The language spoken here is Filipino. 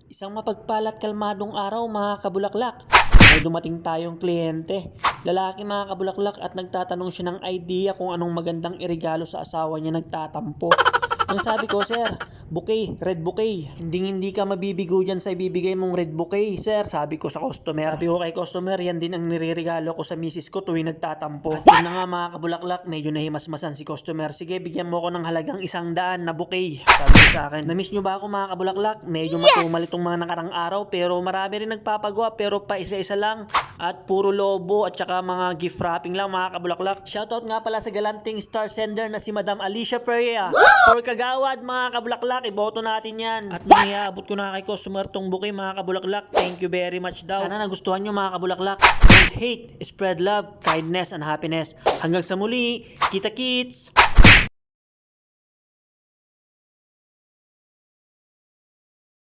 Isang mapagpalat kalmadong araw mga kabulaklak. May dumating tayong kliyente. Lalaki mga kabulaklak at nagtatanong siya ng idea kung anong magandang iregalo sa asawa niya nagtatampo. Ang sabi ko, sir, bouquet, red bouquet. Hindi ka mabibigo dyan sa ibibigay mong red bouquet, sir. Sabi ko sa customer. Sabi ko kay customer, yan din ang nireregalo ko sa misis ko tuwing nagtatampo. At yun na nga mga kabulaklak, medyo nahimasmasan si customer. Sige, bigyan mo ko ng halagang 100 na bouquet. Sabi ko sa akin, namiss nyo ba ako mga kabulaklak? Medyo matumal itong mga nakarang araw, pero marami rin nagpapagawa, pero pa isa-isa lang. At puro lobo at saka mga gift wrapping lang mga kabulaklak. Shoutout nga pala sa galanting star sender na si Madam Alicia Perea. For kagawad mga kabulaklak, iboto natin yan. At nung iaabot ko na kay customer tong bouquet mga kabulaklak, thank you very much daw. Sana nagustuhan nyo mga kabulaklak. Don't hate, spread love, kindness and happiness. Hanggang sa muli, kita kits!